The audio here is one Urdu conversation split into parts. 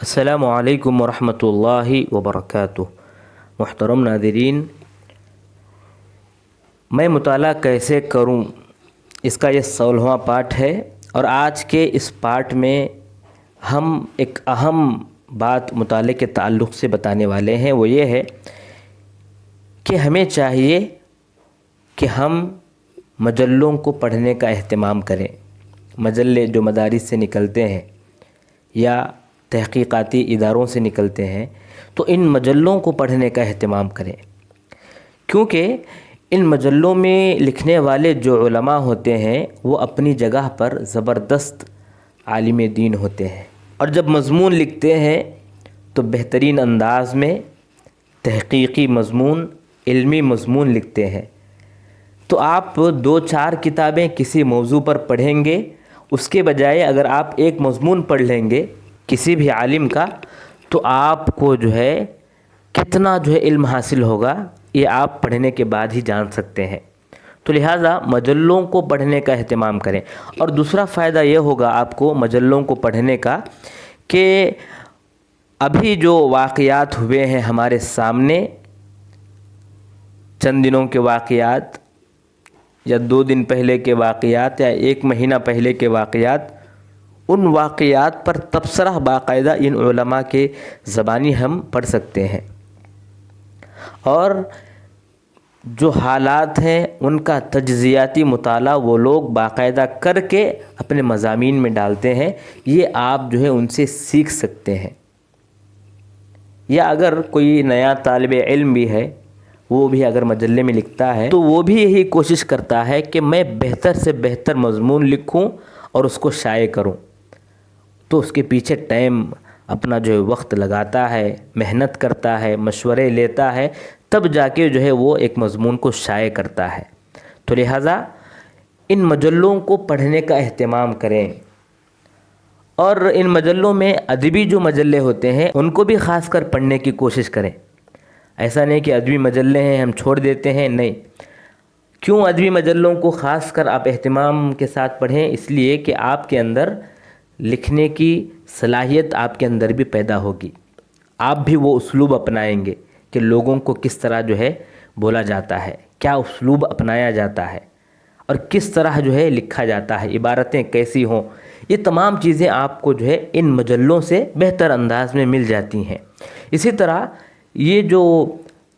السلام علیکم ورحمۃ اللہ وبرکاتہ۔ محترم ناظرین، میں مطالعہ کیسے کروں، اس کا یہ 16واں پارٹ ہے، اور آج کے اس پارٹ میں ہم ایک اہم بات مطالعے کے تعلق سے بتانے والے ہیں۔ وہ یہ ہے کہ ہمیں چاہیے کہ ہم مجلوں کو پڑھنے کا اہتمام کریں۔ مجلے جو مدارس سے نکلتے ہیں یا تحقیقاتی اداروں سے نکلتے ہیں، تو ان مجلوں کو پڑھنے کا اہتمام کریں، کیونکہ ان مجلوں میں لکھنے والے جو علماء ہوتے ہیں وہ اپنی جگہ پر زبردست عالم دین ہوتے ہیں، اور جب مضمون لکھتے ہیں تو بہترین انداز میں تحقیقی مضمون، علمی مضمون لکھتے ہیں۔ تو آپ 2-4 کتابیں کسی موضوع پر پڑھیں گے، اس کے بجائے اگر آپ ایک مضمون پڑھ لیں گے کسی بھی عالم کا، تو آپ کو کتنا علم حاصل ہوگا، یہ آپ پڑھنے کے بعد ہی جان سکتے ہیں۔ تو لہٰذا مجلوں کو پڑھنے کا اہتمام کریں۔ اور دوسرا فائدہ یہ ہوگا آپ کو مجلوں کو پڑھنے کا کہ ابھی جو واقعات ہوئے ہیں ہمارے سامنے، چند دنوں کے واقعات یا 2 دن پہلے کے واقعات یا 1 مہینہ پہلے کے واقعات، ان واقعات پر تبصرہ باقاعدہ ان علماء کے زبانی ہم پڑھ سکتے ہیں، اور جو حالات ہیں ان کا تجزیاتی مطالعہ وہ لوگ باقاعدہ کر کے اپنے مضامین میں ڈالتے ہیں۔ یہ آپ ان سے سیکھ سکتے ہیں۔ یا اگر کوئی نیا طالب علم بھی ہے، وہ بھی اگر مجلے میں لکھتا ہے تو وہ بھی یہی کوشش کرتا ہے کہ میں بہتر سے بہتر مضمون لکھوں اور اس کو شائع کروں، تو اس کے پیچھے ٹائم اپنا وقت لگاتا ہے، محنت کرتا ہے، مشورے لیتا ہے، تب جا کے وہ ایک مضمون کو شائع کرتا ہے۔ تو لہٰذا ان مجلوں کو پڑھنے کا اہتمام کریں، اور ان مجلوں میں ادبی جو مجلے ہوتے ہیں ان کو بھی خاص کر پڑھنے کی کوشش کریں۔ ایسا نہیں کہ ادبی مجلے ہیں ہم چھوڑ دیتے ہیں، نہیں۔ کیوں ادبی مجلوں کو خاص کر آپ اہتمام کے ساتھ پڑھیں؟ اس لیے کہ آپ کے اندر لکھنے کی صلاحیت آپ کے اندر بھی پیدا ہوگی، آپ بھی وہ اسلوب اپنائیں گے کہ لوگوں کو کس طرح بولا جاتا ہے، کیا اسلوب اپنایا جاتا ہے، اور کس طرح لکھا جاتا ہے، عبارتیں کیسی ہوں، یہ تمام چیزیں آپ کو ان مجلوں سے بہتر انداز میں مل جاتی ہیں۔ اسی طرح یہ جو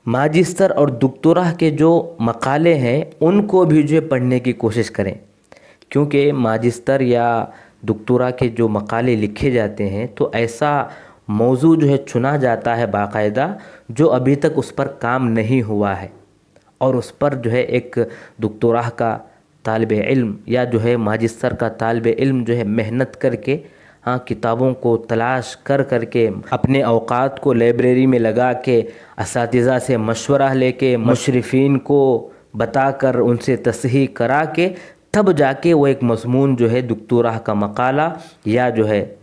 ماجسٹر اور دکتورا کے جو مقالے ہیں ان کو بھی پڑھنے کی کوشش کریں، کیونکہ ماجسٹر یا دکتورا کے جو مقالے لکھے جاتے ہیں تو ایسا موضوع چنا جاتا ہے باقاعدہ جو ابھی تک اس پر کام نہیں ہوا ہے، اور اس پر ایک دکتورا کا طالب علم یا ماجسٹر کا طالب علم محنت کر کے کتابوں کو تلاش کر کے اپنے اوقات کو لائبریری میں لگا کے، اساتذہ سے مشورہ لے کے، مشرفین کو بتا کر ان سے تصحیح کرا کے، تب جا کے وہ ایک مضمون دکتورا کا مقالہ یا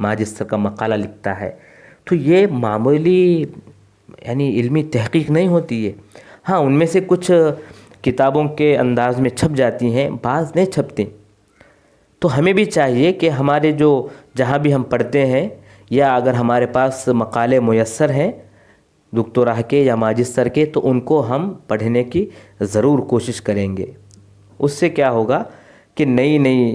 ماجسٹر کا مقالہ لکھتا ہے۔ تو یہ معمولی علمی تحقیق نہیں ہوتی ہے۔ ہاں، ان میں سے کچھ کتابوں کے انداز میں چھپ جاتی ہیں، بعض نہیں چھپتے۔ تو ہمیں بھی چاہیے کہ ہمارے جہاں بھی ہم پڑھتے ہیں، یا اگر ہمارے پاس مقالے میسر ہیں دکتورا کے یا ماجسٹر کے، تو ان کو ہم پڑھنے کی ضرور کوشش کریں گے۔ اس سے کیا ہوگا کہ نئی نئی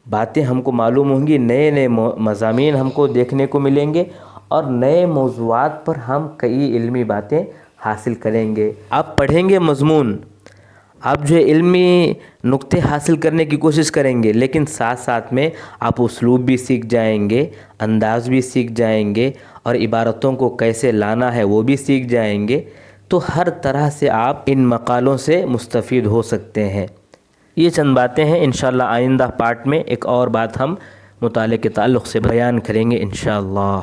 باتیں ہم کو معلوم ہوں گی، نئے نئے مضامین ہم کو دیکھنے کو ملیں گے، اور نئے موضوعات پر ہم کئی علمی باتیں حاصل کریں گے۔ آپ پڑھیں گے مضمون، آپ علمی نقطے حاصل کرنے کی کوشش کریں گے، لیکن ساتھ ساتھ میں آپ اسلوب بھی سیکھ جائیں گے، انداز بھی سیکھ جائیں گے، اور عبارتوں کو کیسے لانا ہے وہ بھی سیکھ جائیں گے۔ تو ہر طرح سے آپ ان مقالوں سے مستفید ہو سکتے ہیں۔ یہ چند باتیں ہیں، انشاءاللہ آئندہ پارٹ میں ایک اور بات ہم مطالعے کے تعلق سے بیان کریں گے انشاءاللہ۔